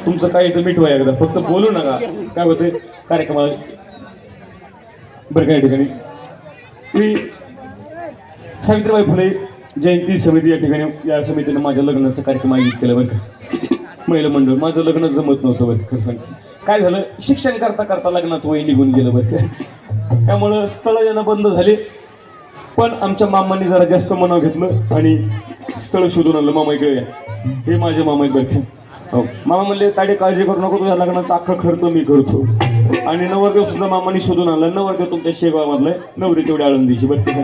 तुमचं काय तर मिठवा एकदा, फक्त बोलू नका. काय होते कार्यक्रमाला बरं काय ठिकाणी श्री सावित्रीबाई फुले जयंती समिती या ठिकाणी, या समितीने माझ्या लग्नाचा कार्यक्रम आयोजित केला बरं का. महिला मंडळ, माझं लग्न जमत नव्हतं बरं खरं सांगते. काय झालं, शिक्षण करता करता लग्नाचं वय निघून गेलं बरं का. त्यामुळं स्थळ येणं बंद झाले. पण आमच्या मामांनी जरा जास्त मनाव घेतलं आणि स्थळ शोधून आणलं. मामा इकडे या, हे माझे मामा आहेत बरं का. हो, मामा म्हणले ताडे काळजी करू नको, तुझ्या लग्नाचा अख्खा खर्च मी करतो. आणि नवरदेव सुद्धा मामांनी शोधून आणला. नवरदेव तुमच्या शेगावामधला आहे, नवरी तेवढी आळंदीची बरं का.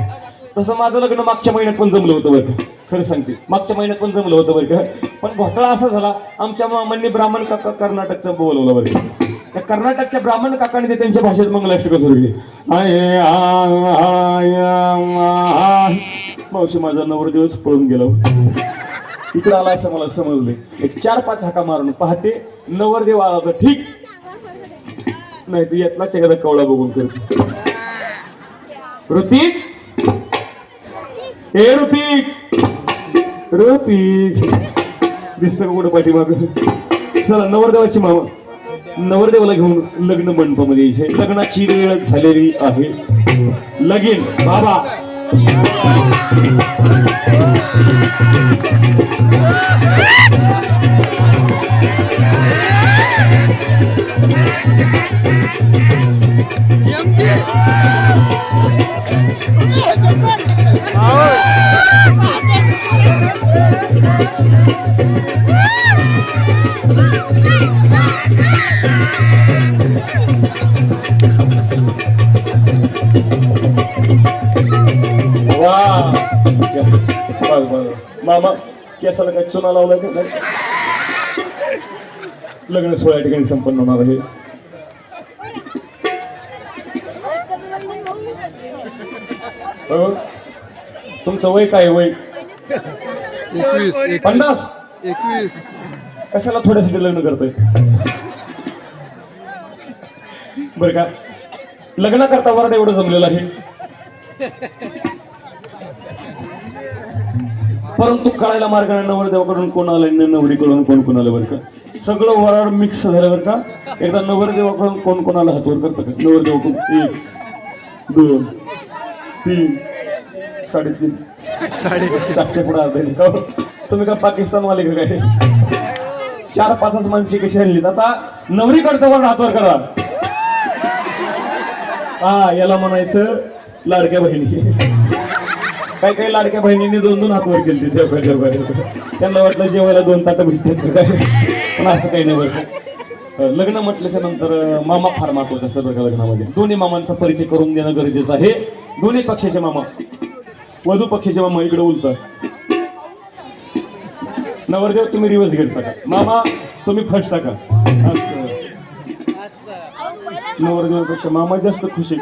तसं माझं लग्न मागच्या महिन्यात पण जमलं होतं बरं का. खरं सांगते, मागच्या महिन्यात पण जमलं होतं बरं का. पण घोटाळा असा झाला, आमच्या मामांनी ब्राह्मण काका कर्नाटकचं बोलवलं बरं का. त्या कर्नाटकच्या ब्राह्मण काकाने ते त्यांच्या भाषेत मंगलाष्टक सुरू केली. मावशी माझा नवरदेवच पळून गेला, इकडं आला असं मला समजले. एक 4-5 हाका मारून पहाटे नवरदेव आला तर ठीक, नाही तू यातलाच एखादा कवळा बघून करतो. ऋतिक, हे ऋतिक, ऋतिक दिसतं का कुठं पाठीमाग. चला नवरदेवाची मामा, नवरदेवाला घेऊन लग्न मंडपामध्ये यायचंय. लग्नाची वेळ झालेली आहे. लगीन बाबा मामा केसाला काय चुना लावलाय का. लग्न 16 ठिकाणी संपन्न होणार आहे. तुमचं वय काय, वय 50? कशाला थोड्यासाठी लग्न करतोय बरं का. लग्न करता वरड एवढं जमलेलं आहे, परंतु कळायला मार्ग नाही नवरदेवाकडून कोण आलं, नवरीकडून कोण आलं बरं का. सगळं वराड मिक्स झालं बरं का. एकदा नवरदेवाकडून कोण आलं हातवर करतं का. नवरदेवाकडून 1 2 3 3.5 7च्या पुढे अर्धा का. तुम्ही का पाकिस्तान वाले का काय. 4-5 माणसे कशी आणलीत. आता नवरीकडचं वराड हातवर करा. हा, याला म्हणायचं लाडक्या बहिणी. काही काही लाडक्या बहिणींनी 2-2 हातवर केली त्यांना वाटलं जेवायला 2 ताटं भेटतात काय. पण असं काही नाही बरं. लग्न म्हटल्याच्या नंतर मामा फार महत्वाचं असतं बरं का. लग्नामध्ये दोन्ही मामांचा परिचय करून देणं गरजेचं आहे. दोन्ही पक्षाचे मामा, वधू पक्षाचे मामा इकडे उलतात. नवरदेव तुम्ही रिवर्स घेत टाका, मामा तुम्ही फर्स्ट टाका. नवरदेवापेक्षा मामा जास्त खुश आहे.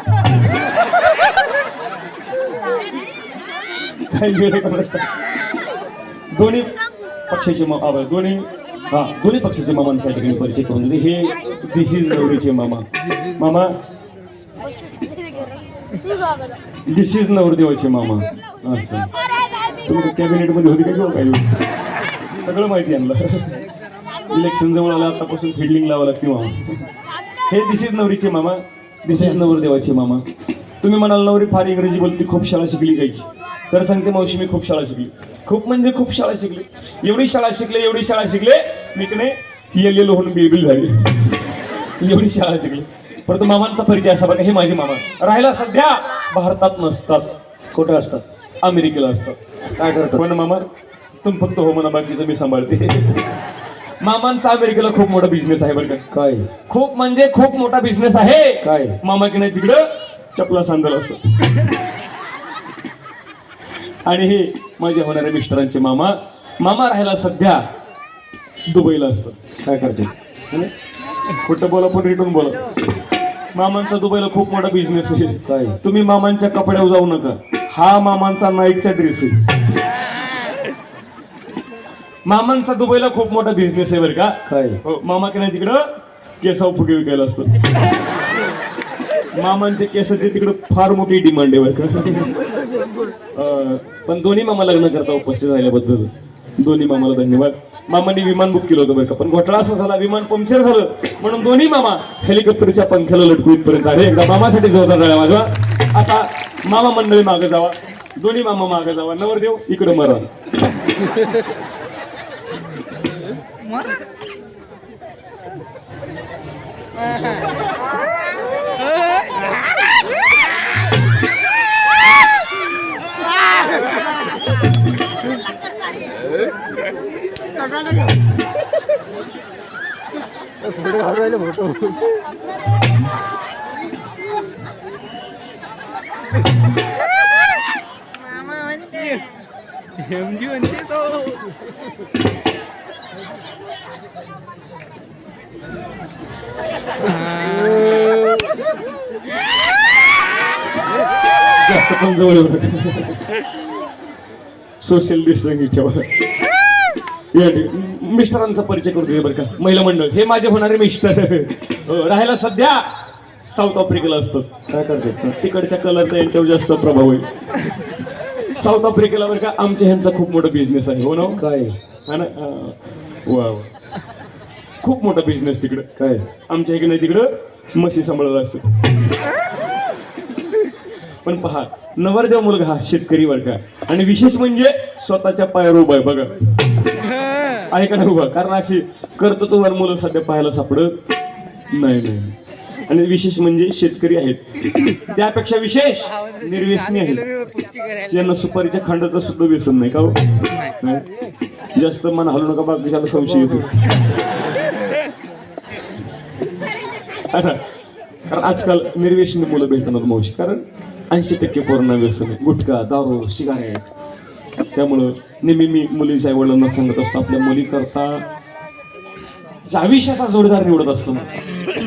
दोन्ही पक्षाचे दोन्ही पक्षाचे मामांसाठी परिचय करून दिले. हे दिस इज नवरीचे मामा. मामा दिस इज नवरदेवाचे मामा. असं तुम्ही कॅबिनेट मध्ये होती का काही, सगळं माहिती आणलं. इलेक्शन जवळ आलं, आतापासून फिल्डिंग लावा लागते मामा. हे दिस इज नवरीचे मामा, दिस इज नवरदेवाचे मामा. तुम्ही म्हणाल नवरी फार इंग्रजी बोलती, खूप शाळा शिकली काही. तर सांगते मावशी मी खूप शाळा शिकली, खूप म्हणजे खूप शाळा शिकली. एवढी शाळा शिकले मी की नाही येल होऊन बिलबिल झाली. एवढी शाळा शिकली. परंतु मामांचा परिचय असा बघा, हे माझे मामा. राहायला सध्या भारतात नसतात, कुठं असतात, अमेरिकेला असतात. काय करतात पण मामा तुम्ही फक्त हो म्हणा, बाकीचं मी सांभाळते. मामांचा अमेरिकेला खूप मोठा बिझनेस आहे बरं का. काय खूप म्हणजे खूप मोठा बिझनेस आहे. काय मामा की नाही तिकडं चपला सांगल असतो. आणि हे माझ्या होणाऱ्या मिस्टरांचे मामा. मामा राहायला सध्या दुबईला असतात. काय करते खोटं बोला पण रिटर्न बोला. मामांचा दुबईला खूप मोठा बिझनेस आहे. काय तुम्ही मामांच्या कपड्यावर जाऊ नका, हा मामांचा नाईटचा ड्रेस आहे. मामांचा दुबईला खूप मोठा बिझनेस आहे बरं का. काय हो, मामा की नाही तिकडं केसाव फुगे विकायला असतात. मामांच्या केसाची तिकडं फार मोठी डिमांड आहे बरं का. पण दोन्ही मामा लग्न करता उपस्थित राहिल्याबद्दल दोन्ही मामाला धन्यवाद. मामांनी विमान बुक केलं होतं बरं का, पण घोटाळा असा झाला, विमान पंक्चर झालं म्हणून दोन्ही मामा हेलिकॉप्टरच्या पंख्याला लटकू इथपर्यंत आले. एकदा मामासाठी जोरदार टाळ्या वाजवा. आता मामा मंडळी मागे जावा, दोन्ही मामा मागे जावा, नवरदेव इकडे मरा. म्हणते तो जास्त पण जवळ सोशल डिस्टन्सिंग ठेवा. मिस्टरांचा परिचय करून दे बरं का. महिला मंडळ हे माझे होणारे मिस्टर राहायला सध्या साऊथ आफ्रिकेला असतात. काय करते तिकडच्या कलरचा यांच्यावर जास्त प्रभाव होईल. साऊथ आफ्रिकेला बरं का आमच्या ह्यांचा खूप मोठा बिझनेस आहे. हो ना काय हा ना. वा वा खूप मोठा बिझनेस तिकडं. काय आमच्या इकडे नाही, तिकडं म्हशी सांभाळला असतं. पण पहा नवरदेव मुलगा हा शेतकरी वर्ग आणि विशेष म्हणजे स्वतःच्या पायावर उभा आहे बघा. आहे का नाही उभा? कारण अशी कर्तृत्ववान मुलं सध्या पाहायला सापडत नाही. आणि विशेष म्हणजे शेतकरी आहेत, त्यापेक्षा विशेष निर्व्यसनी आहेत. यांना सुपारीच्या खंडाचं सुद्धा व्यसन नाही का हो? जास्त मन हलू नका, बाकीच्याला संशय येतो. कारण आजकाल निर्व्यसनी मुलं भेटणार मावशी, कारण 80% पोरांना व्यसन आहे. गुटखा, दारू, सिगारेट. त्यामुळं नेहमी मी मुलीच्या आई वडिलांना सांगत असतो, आपल्या मुली करता आयुष्याचा जोडीदार निवडत असतो.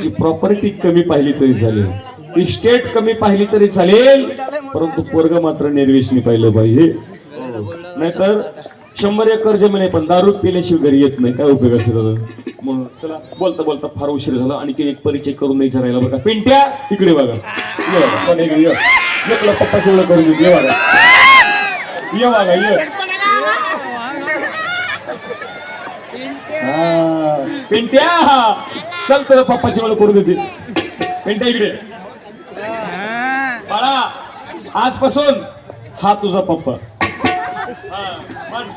जी प्रॉपर्टी कमी पाहिली तरी चालेल, इस्टेट कमी पाहिली तरी चालेल, परंतु पोरग मात्र निर्व्यसनी पाहिलं पाहिजे. नाहीतर 100 एकर जमीन आहे पण दारू पिल्याशिवाय घरी येत नाही, काय उपयोग असेल दादा. म्हणून चला बोलता बोलता फार उशीर झाला. आणखी एक परिचय करून द्यायचा राहिला बघा. पिंट्या इकडे बघा. एकला पप्पा एवढं करून देऊ. ये बघा ये. पिंट्या चल तुला पप्पाची मला करून देते. पिंट्या इकडे. बाळा आजपासून हा तुझा पप्पा.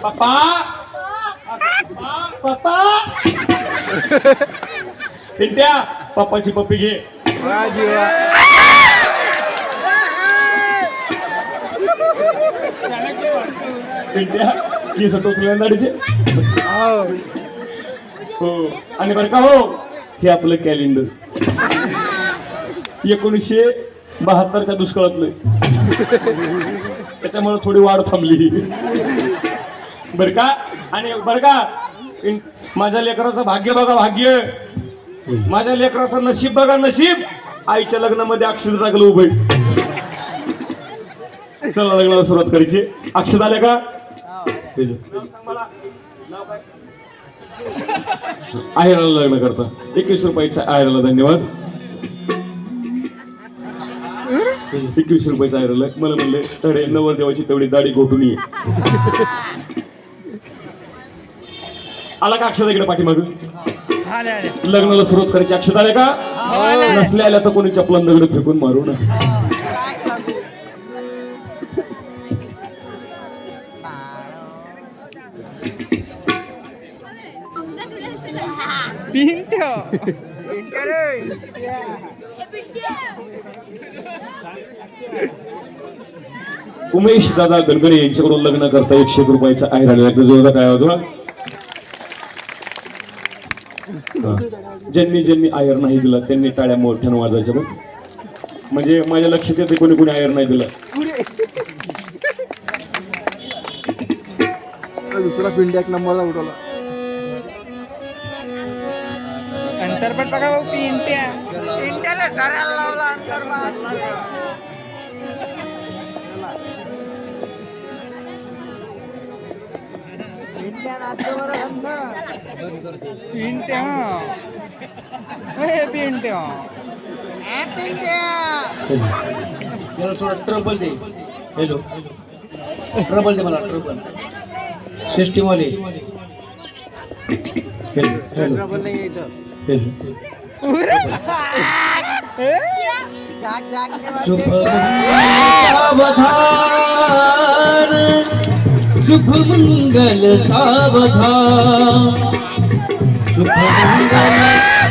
पप्पा पप्पा. पिंट्या पप्पाची पप्पी घे. पिंट्या केस टोचल्या दाढीचे. हो आणि बरं का हो हे आपलं कॅलेंडर 1972च्या दुष्काळातलं, त्याच्यामुळे थोडी वाढ थांबली बर का. आणि बर का माझ्या लेकराचं भाग्य बघा, भाग्य माझ्या लेकराचं नशीब बघा, नशीब. आईच्या लग्नामध्ये अक्षत टाकलं उभे. चला लग्नाला सुरुवात करायची. अक्षत आल्या का? आहेराला लग्न करता 21 रुपयाचा आहेराला. धन्यवाद. 21 रुपयाचा आहेराला. मला म्हणले तडे नवरदेवाची तेवढी दाढी घोटून ये. आला का अक्षता इकडे पाठीमाग? लग्नाला सुरुवात करायची. अक्षता आल्या का? नसल्या आल्या तर कोणी चपलान दगड फेकून मारू ना. उमेश दादा गणगणे यांच्याकडून लग्न करता 101 रुपयाचा आहे राहिला. जोरदार काय वाजवा. ज्यांनी आयर नाही दिला त्यांनी टाळ्या मोठ्यानं वाजवायच्या. पण म्हणजे माझ्या लक्षात येते कोणी कोणी आयर नाही दिला. दुसरा पिंड एक नंबरला उठवला. अंतरपट बघा भाऊ. पिंट्याला घराला लावला अंतरपट. थोडा ट्रबल दे. हॅलो ट्रबल दे मला. ट्रबल सिस्टीम वाले हेलो शुभ मंगल सावधान, शुभ मंगल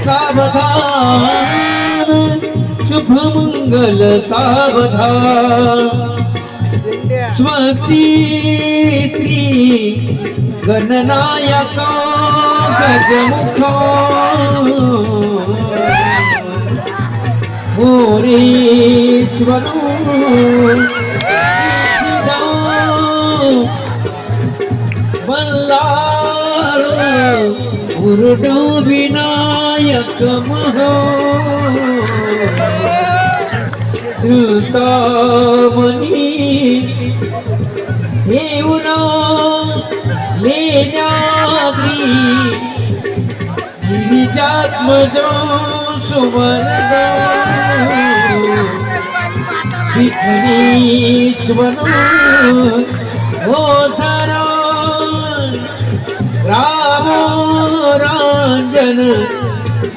सावधान, शुभ मंगल सावधान, स्वस्ति श्री गणनायका गजमुखो मोरेश्वरो मल्लारो उर्डो विनायक महो श्रुतामणी देवरा लेण्याद्री गिरिजात्मजो सुवर्ण विघ्नेश्वरो हो सरा रामो रांजन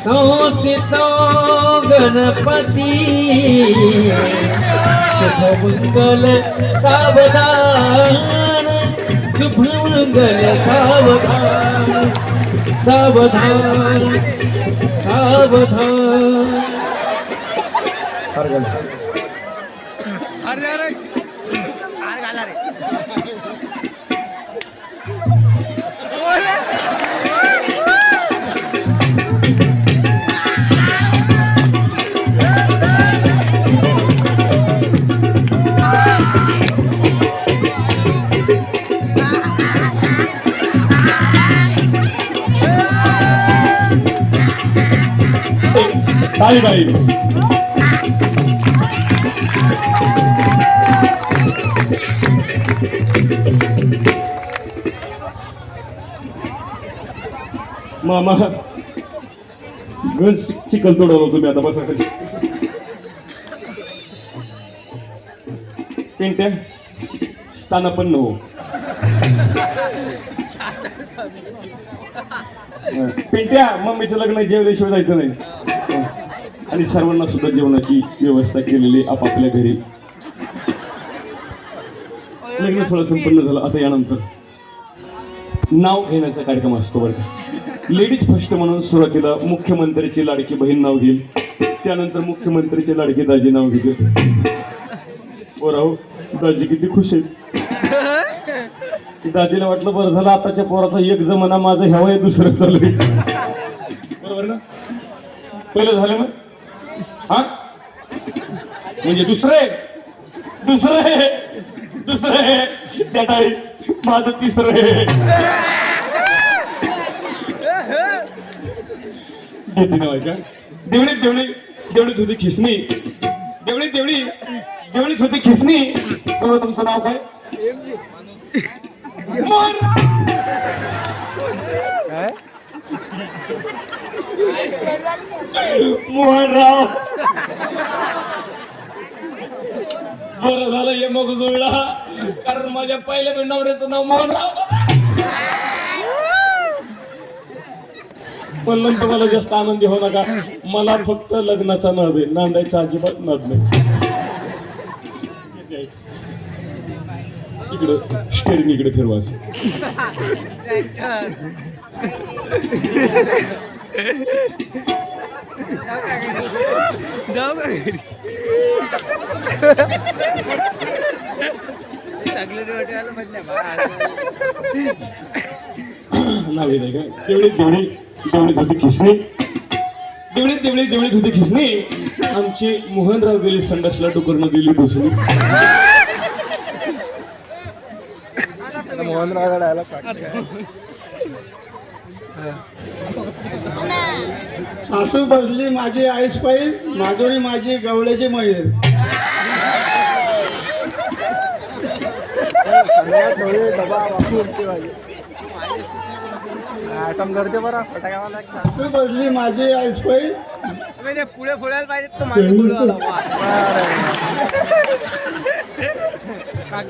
संस्थितो गणपति शुभ मंगल सावधान, शुभ मंगल सावधान, सावधान सावधान। अरे ताली ताली मामा गंज चिखल तोडवलं तुम्ही आता बसा खाली. पिंट्या स्थानापन्न हो. पिंट्या मम्मीचं लग्न जेवल्याशिवाय जायचं नाही. आणि सर्वांना सुद्धा जेवणाची व्यवस्था केलेली आपापल्या घरी. लग्न सोहळा संपन्न झाला. आता यानंतर नाव घेण्याचा कार्यक्रम असतो बरं का. लेडीज फर्स्ट म्हणून सुरुवातीला मुख्यमंत्र्याची लाडकी बहीण नाव घेईल, त्यानंतर मुख्यमंत्रीचे लाडके दाजी नाव घेतील. पोराहो दाजी किती खुश आहेत. दाजीला वाटलं बरं झालं आताच्या पोराचा एक जमाना माझं ह्यावं आहे दुसरं चालू आहे. बरोबर ना. पहिलं झालं ना. हा म्हणजे दुसरं त्या टाळी माझं तिसरं आहे. घेते ना का देवणीत होती खिसणी, देवणीत होती खिसणी. तेवढं तुमचं नाव काय. मोहनराव. बरं झालं हे मग जुळला, कारण माझ्या पहिल्या नवऱ्याचं नाव मोहनराव. म्हणून तुम्हाला जास्त आनंदी होऊ नका. मला फक्त लग्नाचा नाद आहे, नांदायचा अजिबात नाद नाही. इकडं स्टेरिंग इकडे फिरवा. नावे नाही का. देवणीत होती खिसणी, देवणीत होती खिसणी. आमचे मोहनराव गेले संडासला, डुकरनं दिली दुसरी. मोहनराव डायलॉग सासू बसली माझी आईस पायी, माधुरी माझी गवळ्याची मयूर. आयटम करते बरं फटाक्यावाला. सासू बसली माझी आईस पायी, पुढे फोडायला पाहिजे तो माझे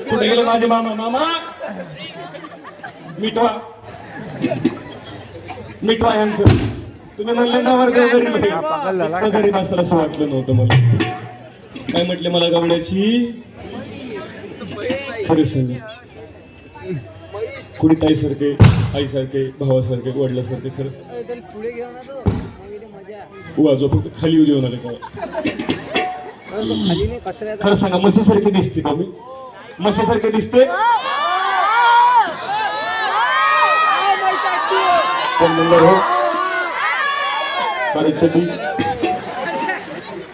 कुठे गेले माझे मामा. मिठवा मिटवा यांचं. तुम्ही म्हणले ना वर्ग गरीब आहे. इतकं गरीब असताना असं वाटलं नव्हतं मला. काय म्हटले मला गावण्याची खरं सांग. कुणी ताईसारखे, आईसारखे, भावासारखे, वडिलासारखे खरं सांग. पुढे घेऊन आलो वाजवा फक्त खाली येऊ देऊ नका का. खाली नाही कचऱ्यात खरं सांगा म्हशीसारखी दिसते का मी? म्हशीसारखी दिसते? कोण नंबर हो परीक्षेची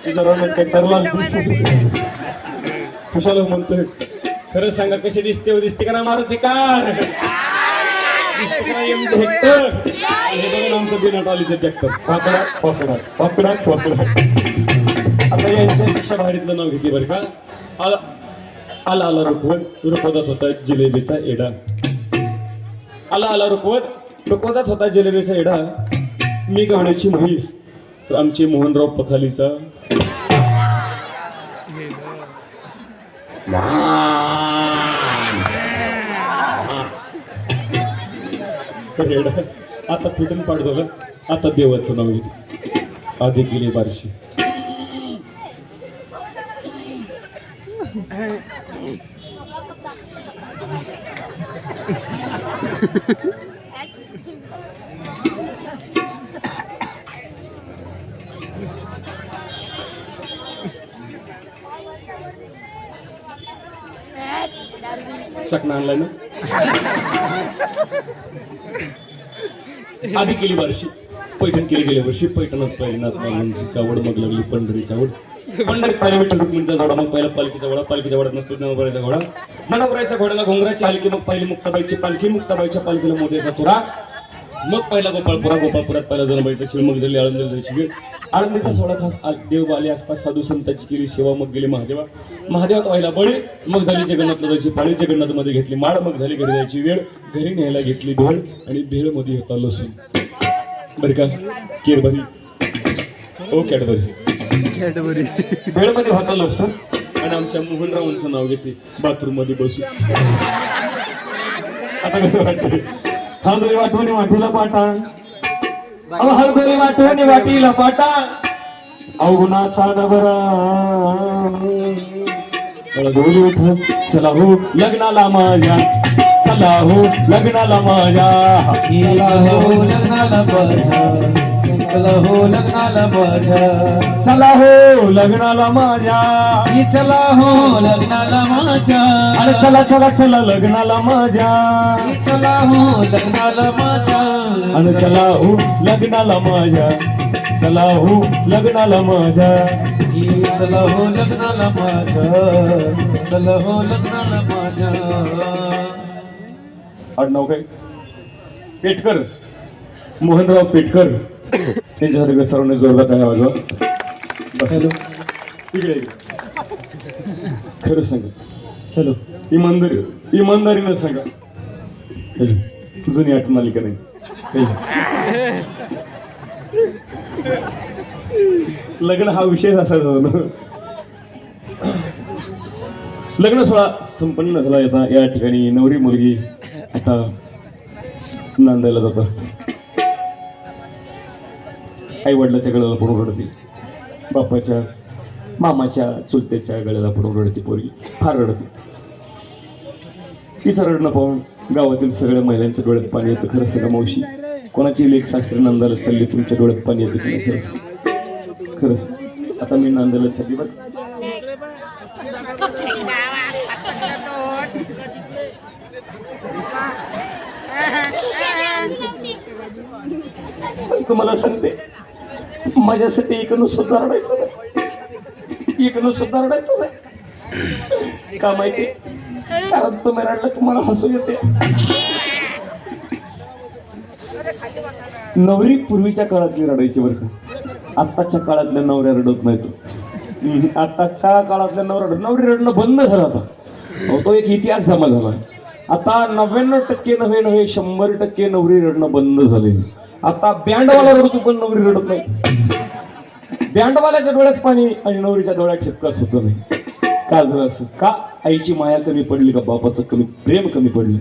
तुझ्या रोड काय चालला कशाला म्हणतोय? खरं सांगा कशी दिसते हो? दिसते का ना मारुती कार? दिसते का ना एमचे हेक्टर? हे बघून आमचं बिना टॉलीचं ट्रॅक्टर. पाकडा पाकडा पाकडा पाकडा. आता यांच्यापेक्षा भारीतलं नाव घेते बरं का. आला आला रुखवत रुखवतात होता जिलेबीचा एडा. आला आला रुखवत रुखवतात होता जिलेबीचा एडा. मी गाण्याची म्हैस तर आमचे मोहनराव पखालीचा एडा. आता फिटून पाठ झालं. आता देवाचं नाव घेते. आधी गेली बारशी. चकना आणलाय ना. आधी केली बारशी पैठण केली गेल्या वर्षी. पैठणात पहिल्यात मालांची कावड मग लागली पंढरीच्या आवड. पंढरीत पहिला विठ्ठल रुक्मिणीचा जोडा मग पहिला पालखीचा घोडा. पालखीच्या घोड्यात नसतो नवराचा घोडा. नवराच्या घोड्याला घोंगराची हलकी मग पहिली मुक्ताबाईची पालखी. मुक्ताबाईच्या पालखीला मोत्याचा तुरा. मग पहिला गोपाळपुरा. गोपाळपुरात पहिला जनाबाईचा खेळ. मग झाली आळंदीची वेळ. आळंदीचा सोहळा खास देव आले आसपास साधू संतांची केली सेवा. मग गेली महादेवा. महादेवात व्हायला बळी. मग झाली जगन्नाथला जायची पाळी. जगन्नाथमध्ये घेतली माळ. मग झाली घरी जायची वेळ. घरी न्यायला घेतली भेळ आणि भेळमध्ये होता लसूण. बरं का केरभरी ओ कॅडबरी भेळमध्ये होता लसूण. आणि आमच्या मोहनरावांचं नाव घेते बाथरूम मध्ये बसून. आता कसं वाटतंय? हळदोली वाटवणी वाटीला पाटा. हळदोली वाटवणी वाटीला पाटा. अवगुणाचा डबरा. हळदोली उठ चला हो लग्नाला माझ्या. चला हो लग्नाला माझ्या. चला हो लग्नाला माझ्या. चला हो लग्नाला माझ्या. चला हो लग्नाला माझ्या. चला हो लग्नाला माझ्या. अरे चला चला चला लग्नाला माझ्या. चला हो लग्नाला माझ्या. आणि चला हो लग्नाला माझ्या. चला हो लग्नाला माझ्या. चला हो लग्नाला माझ्या. चला हो लग्नाला माझ्या. आडनाव काय? पेटकर. मोहनराव पेटकर. त्यांच्यासाठी सर्वांनी जोरदार काय वाजवा. हॅलो इकडे खरं सांगा. हॅलो इमानदारीनं सांगा. हॅलो जुनी आठवण आली का नाही? लग्न हा विषयच असायचा ना. लग्न सोहळा संपन्न झाला. आता या ठिकाणी नवरी मुलगी आता नांदायला जात असते. आई वडिलाच्या गळ्याला पडून रडते. बापाच्या मामाच्या चुलत्याच्या गळ्याला पडून रडते. पोरगी फार रडते. तिचं रडणं पाहून गावातील सगळ्या महिलांच्या डोळ्यात पाणी येतं. खरं सगळं मावशी कोणाची लेख सासरी नांदायला चालली तुमच्या डोळ्यात पाणी येते की खरंच खरंच. आता मी नांदायला चालली बघ. तुम्हाला सांगते माझ्यासाठी इकडून सुद्धा रडायचं नाही. इकडून सुद्धा रडायचं नाही. का माहिती? कारण तुम्ही रडला तुम्हाला हसू येते. नवरी पूर्वीच्या काळातली रडायची बरं का. आत्ताच्या काळातल्या नवऱ्या रडत नाहीत. आत्ताच्या काळातल्या नवरी रडणं बंद झालं आता. तो एक इतिहास जमा झाला. आता 99% नव्हे 100% नवरी रडणं बंद झाले. आता बँडवाला रडतो पण नवरी रडत नाही. बँडवाल्याच्या डोळ्यात पाणी आणि नवरीच्या डोळ्यात चिपकास होत नाही. का झालं असं? का? आईची माया कमी पडली का बापाचं कमी प्रेम कमी पडलं?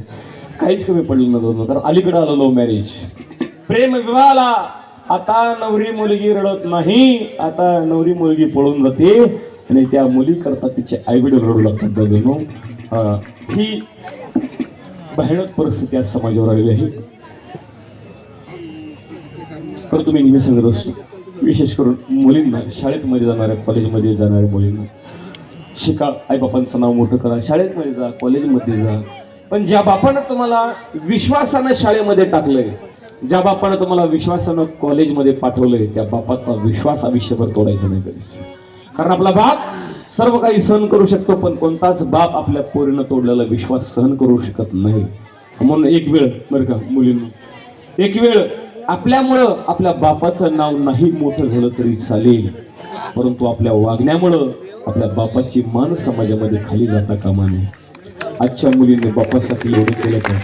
काहीच कमी पडलं नव्हतं. कारण अलीकडे आलं लव्ह मॅरेज. प्रेम विवाहाला आता नवरी मुलगी रडत नाही, आता नवरी मुलगी पळून जाते आणि त्या मुली करता तिचे आईवडील रडू लागतात बघून. ही भयानक परिस्थिती आज समाजावर आलेली आहे. परंतु मी नेहमी सांगत असतो, विशेष करून मुलींना, शाळेमध्ये जाणाऱ्या, कॉलेजमध्ये जाणाऱ्या मुलींना, शिका, आईबापांचं नाव मोठं करा, शाळेमध्ये जा, कॉलेजमध्ये जा, पण ज्या बापानं तुम्हाला विश्वासानं शाळेमध्ये टाकलंय, ज्या बापानं तुम्हाला विश्वासानं कॉलेजमध्ये पाठवलंय, त्या बापाचा विश्वास आयुष्यभर तोडायचा नाही कधीच. कारण आपला बाप सर्व काही सहन करू शकतो, पण कोणताच बाप आपल्या पोरीनं तोडलेला विश्वास सहन करू शकत नाही. म्हणून एक वेळ बरं का मुलींना, एक वेळ आपल्यामुळं आपल्या बापाचं नाव नाही मोठं झालं तरी चालेल, परंतु आपल्या वागण्यामुळं आपल्या बापाची मान समाजामध्ये खाली जाता कामा नये. आजच्या मुलीने बापासाठी एवढं केलं का?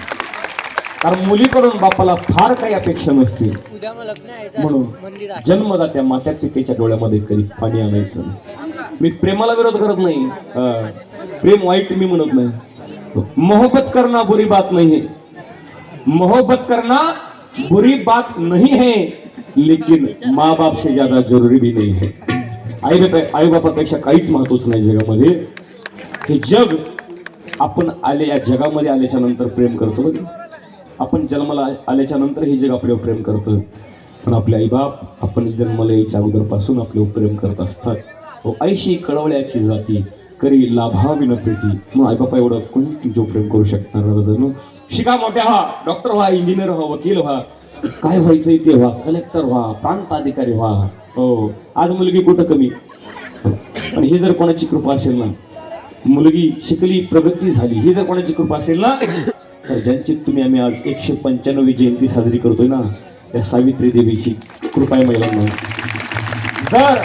कारण मुलीकडून बापाला फार काही अपेक्षा नसते, उद्या मग लग्न आहे म्हणून मंदिरात. जन्मदात्या मात्या पितेच्या डोळ्यामध्ये कधी पाणी आणायचं नाही. मी प्रेमाला विरोध करत नाही, प्रेम वाईट मी म्हणत नाही. मोहब्बत करना बुरी बात नहीं है, मोहब्बत करना बुरी बात नहीं है, लेकिन माँ बाप से ज्यादा जरूरी भी नहीं है. आई बापापेक्षा काहीच महत्वाचं नाही जगामध्ये. हे जग आपण या जगामध्ये आल्याच्या नंतर प्रेम करतो. आपण जन्माला आल्याच्या नंतर हे जग आपल्यावर प्रेम करतं, पण आपले आईबाप आपण जन्माला यायच्या अगोदरपासून आपल्यावर प्रेम करत असतात. ऐशी कळवळ्याची जाती करी लाभावी न प्रीती. मग आईबापा एवढं कोणी तुमच्यावर प्रेम करू शकणार नाही. शिका, मोठ्या व्हा, डॉक्टर व्हा, इंजिनियर व्हा, वकील व्हा, काय व्हायचंय ते व्हा, कलेक्टर व्हा, प्रांत अधिकारी व्हा. हो, आज मुलगी कुठं कमी. पण ही जर कोणाची कृपा असेल ना, मुलगी शिकली, प्रगती झाली, ही जर कोणाची कृपा असेल ना, तर ज्यांची तुम्ही आम्ही आज 195वी जयंती साजरी करतोय ना, त्या सावित्री देवीची कृपा आहे महिलांना. जर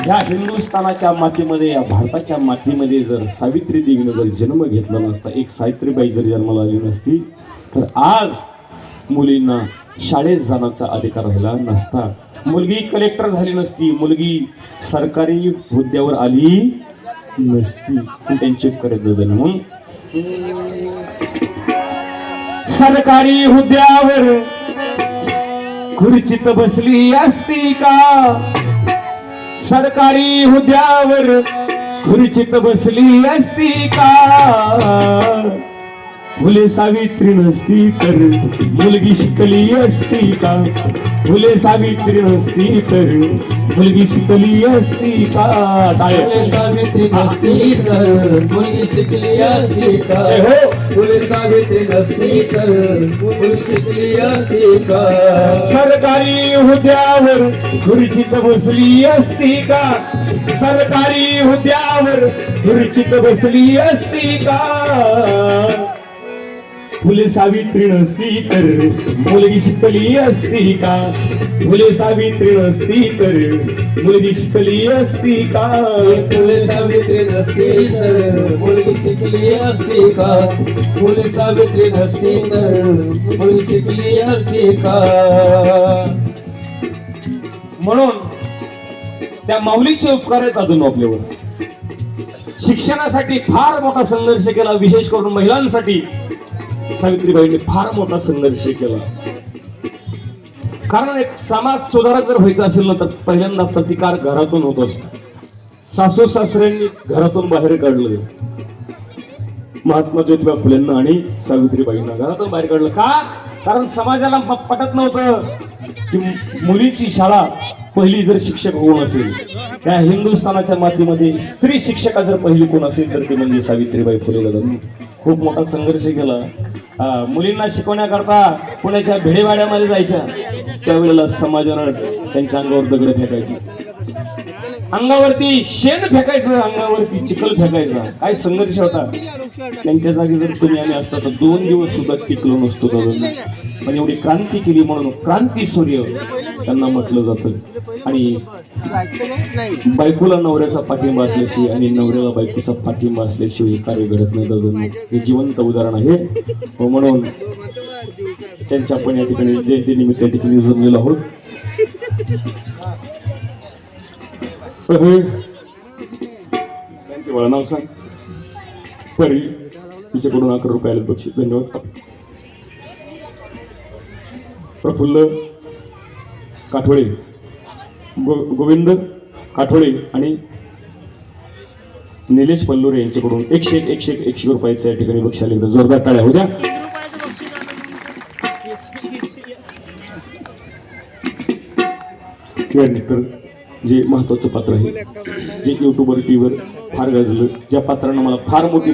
या हिंदुस्थानाच्या मातीमध्ये, या भारताच्या मातीमध्ये जर सावित्री देवीनं जर जन्म घेतला नसता, एक सावित्रीबाई जर जन्माला आली नसती, तर आज मुलींना शाळेत जाण्याचा अधिकार राहिला नसता, मुलगी कलेक्टर झाली नसती, मुलगी सरकारी हुद्द्यावर आली नसती. त्यांचे उपकार म्हणून सरकारी हुद्द्यावर खुर्चीत बसली असती का, सरकारी हुद्द्यावर खुर्चीत बसली असती का, फुले सावित्री नसती तर मुलगी शिकली असती का, फुले सावित्री नसती तर मुलगी शिकली असती का. फुले सावित्री नसती तर मुलगी शिकली असती का, फुले सावित्री नसती तर मुलगी शिकली असती का. सरकारी हुद्द्यावर खुर्चीत बसली असती का, सरकारी हुद्द्यावर खुर्चीत बसली असती का, फुले सावित्री नसती तर मुलगी शिकली असती का, फुले सावित्री नसती तर मुलगी शिकली असती का. फुले सावित्री नसती तर मुलगी शिकली असती का, फुले सावित्री नसती तर मुलगी शिकली असती का. म्हणून त्या माऊलीचे उपकार आहेत अजून आपल्यावर. शिक्षणासाठी फार मोठा संघर्ष केला, विशेष करून महिलांसाठी सावित्रीबाईंनी फार मोठा संघर्ष केला. कारण एक समाज सुधारक जर व्हायचा असेल ना, तर पहिल्यांदा प्रतिकार घरातून होत असतो. सासू सासऱ्यांनी घरातून बाहेर काढलं महात्मा ज्योतिबा फुलेंना आणि सावित्रीबाईंना घरातून बाहेर काढलं. का? कारण समाजाला पटत नव्हतं की मुलीची शाळा पहिली जर शिक्षक होऊन असेल, त्या हिंदुस्थानाच्या मातीमध्ये स्त्री शिक्षका जर पहिली कोण असेल तर ती म्हणजे सावित्रीबाई फुले दादांनी खूप मोठा संघर्ष केला. मुलींना शिकवण्याकरता पुण्याच्या भिडेवाड्यामध्ये जायच्या, त्यावेळेला समाजानं त्यांच्या अंगावर दगड फेकायचे, अंगावरती शेण फेकायचं, अंगावरती चिखल फेकायचा. काय संघर्ष होता. त्यांच्या जागी जर तुम्ही आम्ही असता तर 2 दिवस सुद्धा टिकलो नसतो दादांनी. पण एवढी क्रांती केली म्हणून क्रांती सूर्य त्यांना म्हटलं जातं. आणि बायकोला नवऱ्याचा पाठिंबा असल्याशिवाय आणि नवऱ्याला बायकोचा पाठिंबा असल्याशिवाय हे कार्य घडत नाही दादांनी. हे जिवंत उदाहरण आहे. म्हणून त्यांच्या आपण या ठिकाणी जयंतीनिमित्त या ठिकाणी जमलेलो आहोत. मला नाव सांग. परी तिच्याकडून 11 रुपये आले बक्षीस. धन्यवाद. प्रफुल्ल काठोळे, गोविंद काठोळे आणि निलेश पल्लुरे यांच्याकडून 101 रुपयाचं या ठिकाणी बक्षीस आले. जोरदार टाळ्या होत्या. त्यानंतर जे महत्वाचं पात्र आहे, जे युट्यूबवर टीव्हीवर फार गाजलं, ज्या पात्रानं मला फार मोठी